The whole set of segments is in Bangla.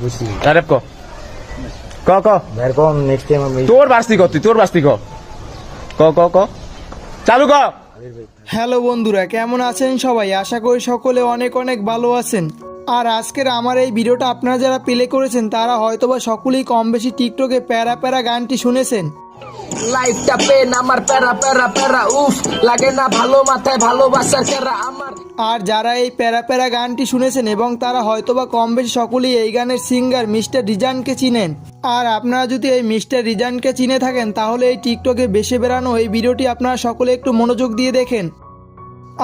বুঝছি আরে ক ক ক এরকম নেক্সট টাইম আমি তোর বাস্তি কর, তুই তোর বাস্তি ক ক ক ক চালু ক। হ্যালো বন্ধুরা, কেমন আছেন সবাই? আশা করি সকলে অনেক অনেক ভালো আছেন। আর আজকের আমার এই ভিডিওটা আপনারা যারা প্লে করেছেন তারা হয়তোবা সকলেই কম বেশি টিকটকে প্যারা প্যারা গানটি শুনেছেন। লাইফটা পেন আমার প্যারা প্যারা প্যারা উফ লাগে না ভালো মাথায় ভালোবাসার প্যারা আমার। আর যারা এই প্যারা প্যারা গানটি শুনেছেন এবং তারা হয়তোবা কম বেশি সকলেই এই গানের সিঙ্গার মিস্টার রিজানকে চিনেন। আর আপনারা যদি এই মিস্টার রিজানকে চিনে থাকেন তাহলে এই টিকটকে বেশি বেরানো এই ভিডিওটি আপনারা সকলে একটু মনোযোগ দিয়ে দেখেন।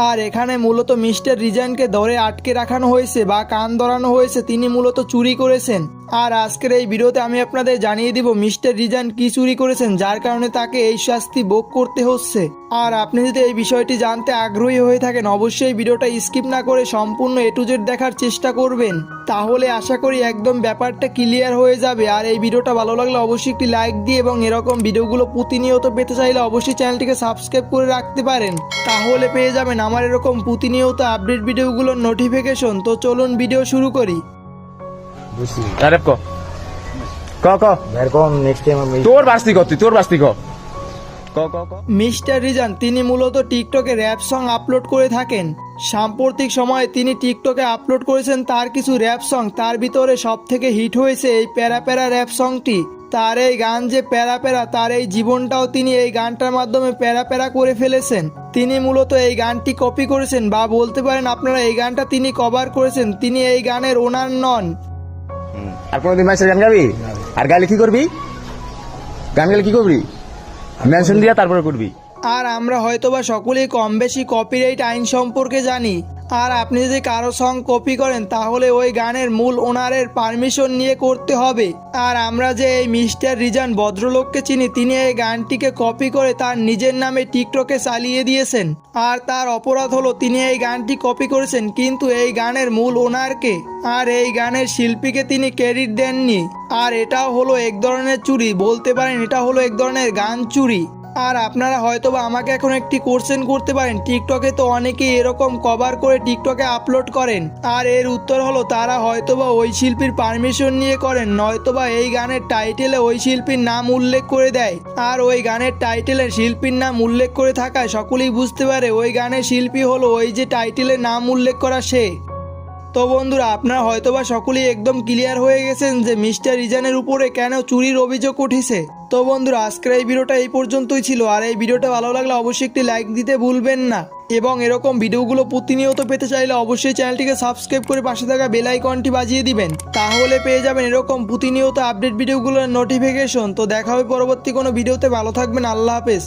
আর এখানে মূলত মিস্টার রিজানকে ধরে আটকে রাখানো হয়েছে বা কান ধরানো হয়েছে, তিনি মূলত চুরি করেছেন। আর আজকের এই ভিডিওতে আমি আপনাদের জানিয়ে দিব মিস্টার রিজান কি চুরি করেছেন যার কারণে তাকে এই শাস্তি ভোগ করতে হচ্ছে। আর আপনি যদি এই বিষয়টি জানতে আগ্রহী হয়ে থাকেন অবশ্যই ভিডিওটা স্কিপ না করে সম্পূর্ণ এ টু জেড দেখার চেষ্টা করবেন, তাহলে আশা করি একদম ব্যাপারটা ক্লিয়ার হয়ে যাবে। আর এই ভিডিওটা ভালো লাগলে অবশ্যই একটি লাইক দিয়ে এবং এরকম ভিডিওগুলো প্রতিনিয়ত পেতে চাইলে অবশ্যই চ্যানেলটিকে সাবস্ক্রাইব করে রাখতে পারেন, তাহলে পেয়ে যাবেন আমার এরকম প্রতিনিয়ত আপডেট ভিডিওগুলোর নোটিফিকেশন। তো চলুন ভিডিও শুরু করি। বুঝছি আরে ক ক ক এরকম নেক্সট টাইম আমি তোর বাস্তি কর, তুই তোর বাস্তি ক ক ক ক। মিস্টার রিজান তিনি মূলত টিকটকে র্যাপ সং আপলোড করে থাকেন। সাম্প্রতিক সময়ে তিনি টিকটকে আপলোড করেছেন তার কিছু র্যাপ সং, তার ভিতরে সব থেকে হিট হয়েছে এই প্যারা প্যারা র্যাপ সংটি। তার এই গান যে প্যারা প্যারা, তার এই জীবনটাও তিনি এই গানটার মাধ্যমে প্যারা প্যারা করে ফেলেছেন। তিনি মূলত এই গানটি কপি করেছেন বা বলতে পারেন আপনারা এই গানটা তিনি কভার করেছেন, তিনি এই গানের ওনার নন। আর কোনোদিন মাসের গান গাবি? আর গাইলে কি করবি? গান গাইলে কি করবি? মেনশন দিয়া তারপরে করবি। আর আমরা হয়তোবা সকলেই কম বেশি কপিরাইট আইন সম্পর্কে জানি। আর আপনি যদি কারো সং কপি করেন তাহলে ওই গানের মূল ওনারের পারমিশন নিয়ে করতে হবে। আর আমরা যে এই মিস্টার রিজান ভদ্রলোককে চিনি, তিনি এই গানটিকে কপি করে তার নিজের নামে টিকটকে চালিয়ে দিয়েছেন। আর তার অপরাধ হলো তিনি এই গানটি কপি করেছেন কিন্তু এই গানের মূল ওনারকে আর এই গানের শিল্পীকে তিনি ক্রেডিট দেননি। আর এটাও হলো এক ধরনের চুরি, বলতে পারেন এটা হলো এক ধরনের গান চুরি। আর আপনারা হয়তোবা আমাকে এখন একটি কোশ্চেন করতে পারেন, টিকটকে তো অনেকেই এরকম কভার করে টিকটকে আপলোড করেন। আর এর উত্তর হলো তারা হয়তোবা ওই শিল্পীর পারমিশন নিয়ে করেন, নয়তোবা এই গানের টাইটেলে ওই শিল্পীর নাম উল্লেখ করে দেয়। আর ওই গানের টাইটেলে শিল্পীর নাম উল্লেখ করে থাকায় সকলেই বুঝতে পারে ওই গানের শিল্পী হলো ওই যে টাইটেলে নাম উল্লেখ করা সে। তো বন্ধুরা, আপনারা হয়তোবা সকলেই একদম ক্লিয়ার হয়ে গেছেন যে মিস্টার রিজানের উপরে কেন চুরির অভিযোগ উঠেছে। তো বন্ধুরা, আজকের এই ভিডিওটা এই পর্যন্তই ছিল। আর এই ভিডিওটা ভালো লাগলে অবশ্যই একটি লাইক দিতে ভুলবেন না এবং এরকম ভিডিওগুলো প্রতিনিয়ত পেতে চাইলে অবশ্যই চ্যানেলটিকে সাবস্ক্রাইব করে পাশে থাকা বেল আইকনটি বাজিয়ে দিবেন, তাহলে পেয়ে যাবেন এরকম প্রতিনিয়ত আপডেট ভিডিওগুলোর নোটিফিকেশন। তো দেখা হবে পরবর্তী কোনো ভিডিওতে, ভালো থাকবেন, আল্লাহ হাফেজ।